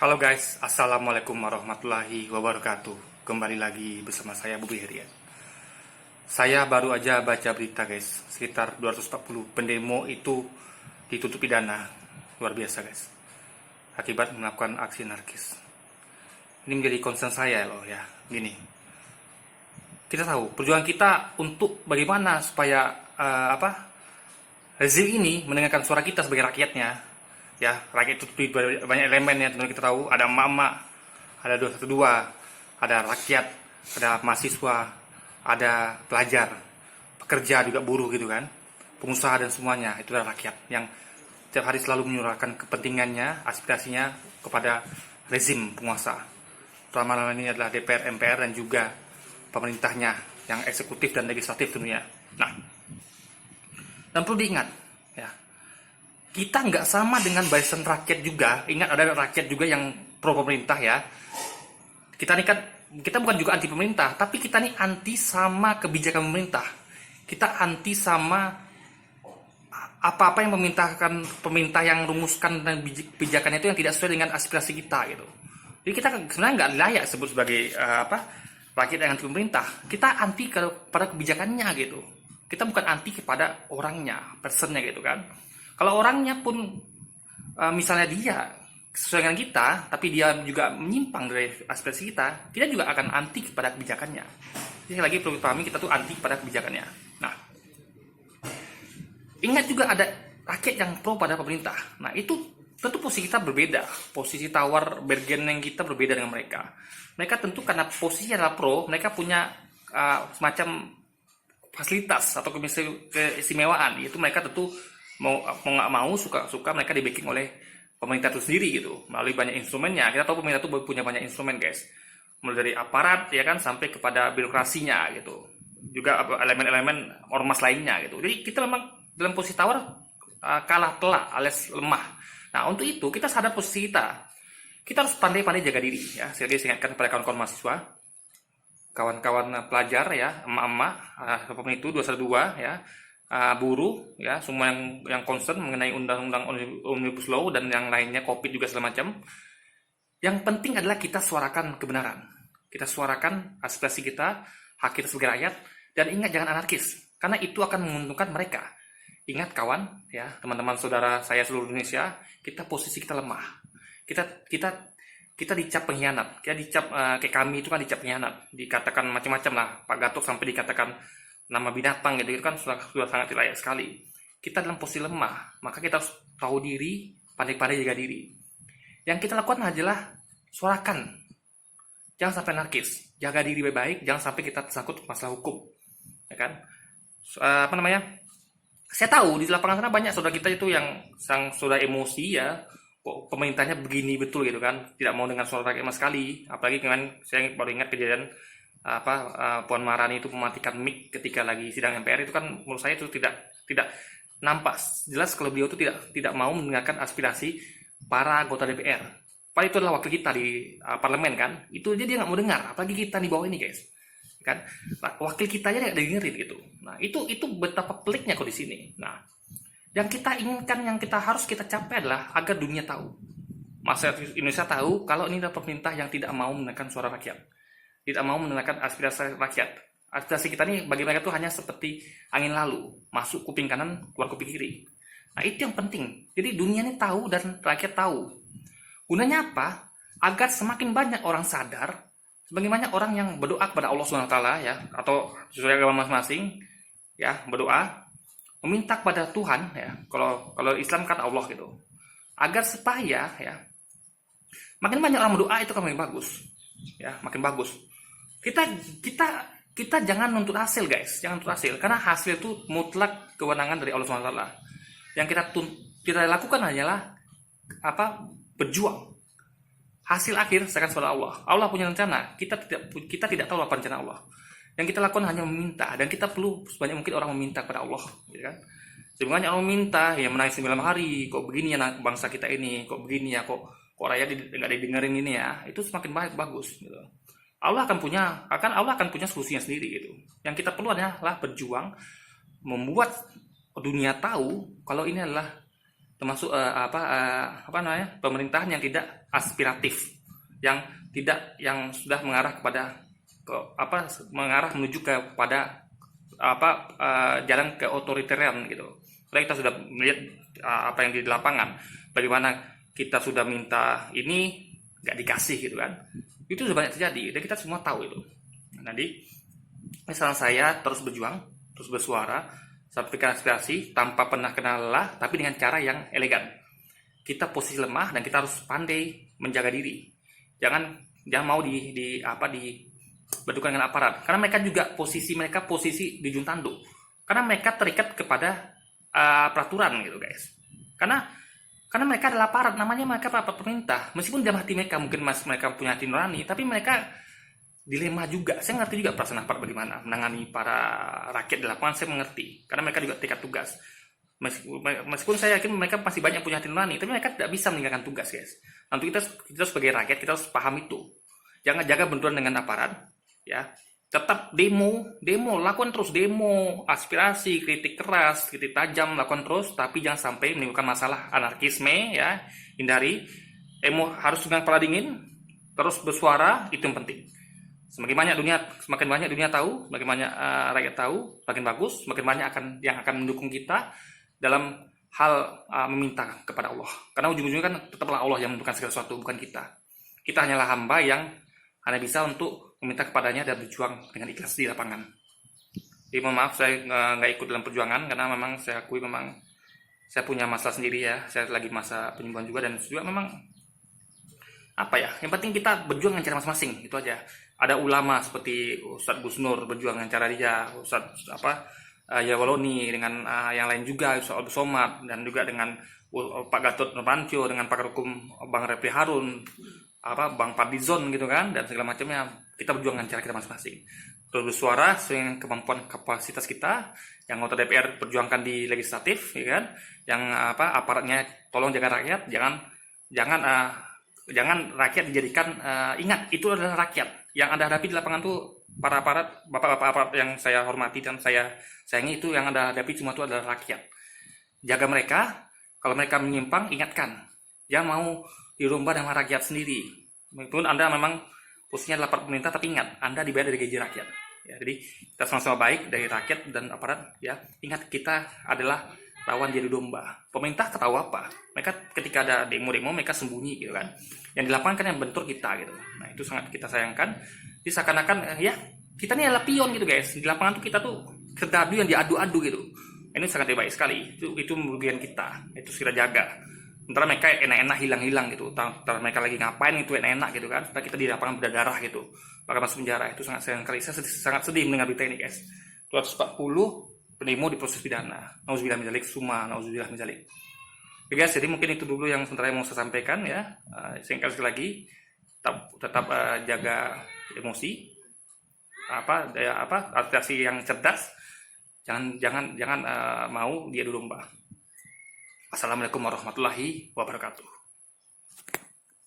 Halo guys, Assalamualaikum warahmatullahi wabarakatuh. Kembali lagi bersama saya Bubi Herian. Saya baru aja baca berita guys, sekitar 240 pendemo itu dituntut pidana. Luar biasa guys, akibat melakukan aksi anarkis. Ini menjadi concern saya loh ya. Gini, kita tahu perjuangan kita untuk bagaimana supaya rezim ini mendengarkan suara kita sebagai rakyatnya. Ya, rakyat itu banyak elemen ya, tentu kita tahu ada emak-emak, ada 212, ada rakyat, ada mahasiswa, ada pelajar, pekerja juga buruh gitu kan, pengusaha dan semuanya itu adalah rakyat yang setiap hari selalu menyuarakan kepentingannya, aspirasinya kepada rezim penguasa. Terutama ini adalah DPR, MPR dan juga pemerintahnya yang eksekutif dan legislatif tentunya. Nah, dan perlu diingat ya, kita nggak sama dengan barisan rakyat juga. Ingat, ada rakyat juga yang pro pemerintah ya. Kita ini kan, kita bukan juga anti pemerintah, tapi kita ini anti sama kebijakan pemerintah. Kita anti sama apa-apa yang pemerintah yang rumuskan dan kebijakannya itu yang tidak sesuai dengan aspirasi kita gitu. Jadi kita sebenarnya nggak layak sebut sebagai rakyat yang anti pemerintah. Kita anti kepada kebijakannya gitu. Kita bukan anti kepada orangnya, personnya gitu kan. Kalau orangnya pun misalnya dia sesuai dengan kita, tapi dia juga menyimpang dari aspirasi kita juga akan anti kepada kebijakannya. Jadi lagi perlu dipahami, kita tuh anti kepada kebijakannya. Nah, ingat juga ada rakyat yang pro pada pemerintah. Nah, itu tentu posisi kita berbeda. Posisi tawar bergening kita berbeda dengan mereka. Mereka tentu karena posisinya adalah pro, mereka punya semacam fasilitas atau keistimewaan. Itu mereka tentu mau nggak mau, suka mereka di backing oleh pemerintah itu sendiri gitu, melalui banyak instrumennya. Kita tahu pemerintah itu punya banyak instrumen guys, mulai dari aparat ya kan sampai kepada birokrasinya gitu, juga elemen-elemen ormas lainnya gitu. Jadi kita memang dalam posisi tawar, kalah telak alias lemah. Nah, untuk itu kita sadar posisi kita harus pandai-pandai jaga diri ya. Saya ingatkan kepada kawan-kawan mahasiswa, kawan-kawan pelajar ya, emak-emak, apapun itu 212 ya, buruh ya, semua yang concern mengenai undang-undang Omnibus Law dan yang lainnya, Covid juga segala macam. Yang penting adalah kita suarakan kebenaran, kita suarakan aspirasi kita, hak kita sebagai rakyat, dan ingat jangan anarkis, karena itu akan menguntungkan mereka. Ingat kawan ya, teman-teman saudara saya seluruh Indonesia, posisi kita lemah, kita dicap pengkhianat, kita dicap kayak kami itu kan dicap pengkhianat, dikatakan macam-macam lah, Pak Gatot sampai dikatakan nama binatang gitu, itu kan sudah sangat tidak layak sekali. Kita dalam posisi lemah, maka kita harus tahu diri, pandai-pandai jaga diri. Yang kita lakukan adalah suarakan, jangan sampai anarkis, jaga diri baik-baik, jangan sampai kita tersangkut masalah hukum, ya kan? Saya tahu di lapangan sana banyak saudara kita itu yang sudah emosi ya, kok pemerintahnya begini betul gitu kan, tidak mau dengan suara rakyat sama sekali. Apalagi kemarin saya baru ingat kejadian Puan Maharani itu mematikan mic ketika lagi sidang MPR. Itu kan menurut saya itu tidak nampak jelas kalau beliau itu tidak mau mendengarkan aspirasi para anggota DPR. Padahal itu adalah wakil kita di parlemen kan, itu dia nggak mau dengar, apalagi kita di bawah ini guys kan. Nah, wakil kita aja nggak dengerin gitu. Nah, itu betapa peliknya kok di sini. Nah, yang kita inginkan, yang kita harus kita capai adalah agar dunia tahu, masyarakat Indonesia tahu kalau ini adalah pemerintah yang tidak mau mendengarkan suara rakyat, tidak mau mendengarkan aspirasi rakyat. Aspirasi kita nih bagi mereka itu hanya seperti angin lalu, masuk kuping kanan, keluar kuping kiri. Nah, itu yang penting. Jadi dunia ini tahu dan rakyat tahu. Gunanya apa? Agar semakin banyak orang sadar, semakin banyak orang yang berdoa kepada Allah SWT ya, atau sesuai agama masing-masing ya, berdoa, meminta kepada Tuhan ya. Kalau Islam kan Allah gitu. Agar supaya ya, makin banyak orang berdoa itu kan makin bagus. Ya, makin bagus. Kita jangan nuntut hasil guys, jangan nuntut hasil, karena hasil itu mutlak kewenangan dari Allah SWT. Yang kita lakukan hanyalah berjuang. Hasil akhir serahkan kepada Allah. Allah punya rencana, kita tidak tahu apa rencana Allah. Yang kita lakukan hanya meminta, dan kita perlu sebanyak mungkin orang meminta kepada Allah, gitu kan? Sebenarnya orang meminta, ya menangis 9 hari, kok begini ya bangsa kita ini, kok begini ya, kok rakyat nggak didengerin ini ya, itu semakin bagus gitu. Allah akan punya solusinya sendiri gitu. Yang kita perlu adalah berjuang, membuat dunia tahu kalau ini adalah termasuk apa namanya, pemerintahan yang tidak aspiratif, yang sudah mengarah mengarah menuju kepada jalan ke otoritarian gitu. Karena kita sudah melihat apa yang di lapangan, bagaimana kita sudah minta ini nggak dikasih gitu kan, itu sudah banyak terjadi dan kita semua tahu itu. Jadi misalnya saya terus berjuang, terus bersuara, sampaikan aspirasi tanpa pernah kenal lelah, tapi dengan cara yang elegan. Kita posisi lemah dan kita harus pandai menjaga diri. Jangan mau dibentukkan dengan aparat, karena mereka juga posisi di ujung tanduk, karena mereka terikat kepada peraturan gitu guys. Karena mereka adalah aparat, namanya mereka aparat pemerintah. Meskipun dalam hati mereka mungkin mereka punya hati nurani, tapi mereka dilema juga. Saya ngerti juga perasaan aparat bagaimana menangani para rakyat di lapangan, saya mengerti. Karena mereka juga terikat tugas. Meskipun saya yakin mereka pasti banyak punya hati nurani, tapi mereka tidak bisa meninggalkan tugas guys. Nanti kita sebagai rakyat, kita harus paham itu. Jangan jaga benturan dengan aparat, ya. Tetap demo, lakukan terus demo, aspirasi, kritik keras, kritik tajam, lakukan terus, tapi jangan sampai menimbulkan masalah anarkisme, ya. Hindari. Harus dengan kepala dingin, terus bersuara, itu yang penting. Semakin banyak dunia tahu, semakin banyak rakyat tahu, semakin bagus, semakin banyak yang akan mendukung kita dalam hal meminta kepada Allah. Karena ujung-ujungnya kan tetaplah Allah yang menentukan segala sesuatu, bukan kita. Kita hanyalah hamba yang hanya bisa untuk meminta kepadanya dan berjuang dengan ikhlas di lapangan. Jadi mohon maaf saya nggak ikut dalam perjuangan, karena memang saya akui memang saya punya masalah sendiri ya. Saya lagi masa penyembuhan juga, dan juga memang yang penting kita berjuang dengan cara masing-masing, itu aja. Ada ulama seperti Ustadz Gus Nur berjuang dengan cara dia, Ustadz Yawaloni dengan yang lain juga, Ustadz Abdul Somad, dan juga dengan Pak Gatot Nurmantio, dengan pakar hukum Bang Refli Harun, Bang Fadlizon gitu kan, dan segala macamnya. Kita berjuang dengan cara kita masing-masing. Terus bersuara sesuai dengan kemampuan kapasitas kita. Yang anggota DPR perjuangkan di legislatif, ya kan? Yang aparatnya tolong jaga rakyat, jangan rakyat dijadikan ingat itu adalah rakyat. Yang Anda hadapi di lapangan tuh para aparat, bapak-bapak aparat yang saya hormati dan saya sayangi, itu yang Anda hadapi cuma itu adalah rakyat. Jaga mereka, kalau mereka menyimpang ingatkan. Jangan mau dirubah dengan rakyat sendiri. Meskipun Anda memang posisinya adalah aparat pemerintah, tapi ingat, Anda dibayar dari gaji rakyat. Ya, jadi kita sama-sama baik dari rakyat dan aparat. Ya, ingat kita adalah lawan jadi domba. Pemerintah ketahui apa? Mereka ketika ada demo-demo mereka sembunyi gitu kan. Yang di lapangan kan yang bentur kita gitu. Nah itu sangat kita sayangkan. Jadi seakan-akan kita ini adalah pion gitu guys. Di lapangan tuh kita tuh kedadu yang diadu-adu gitu. Ini sangat baik sekali. Itu merugikan kita. Itu segera jaga. Sementara mereka enak-enak hilang-hilang gitu. Sementara mereka lagi ngapain itu enak-enak gitu kan. Sementara kita di lapangan berdarah gitu. Bahkan masuk penjara. Itu sangat sayang sekali. Saya sangat sedih mendengar berita ini guys. 240 pendemo diproses pidana. Nauzubillah min dzalik, summa nauzubillah min dzalik. Oke guys, jadi mungkin itu dulu yang sementara mau saya sampaikan ya. Singkat sekali lagi, tetap jaga emosi. Aspirasi yang cerdas. Jangan mau diadu domba. Assalamualaikum warahmatullahi wabarakatuh.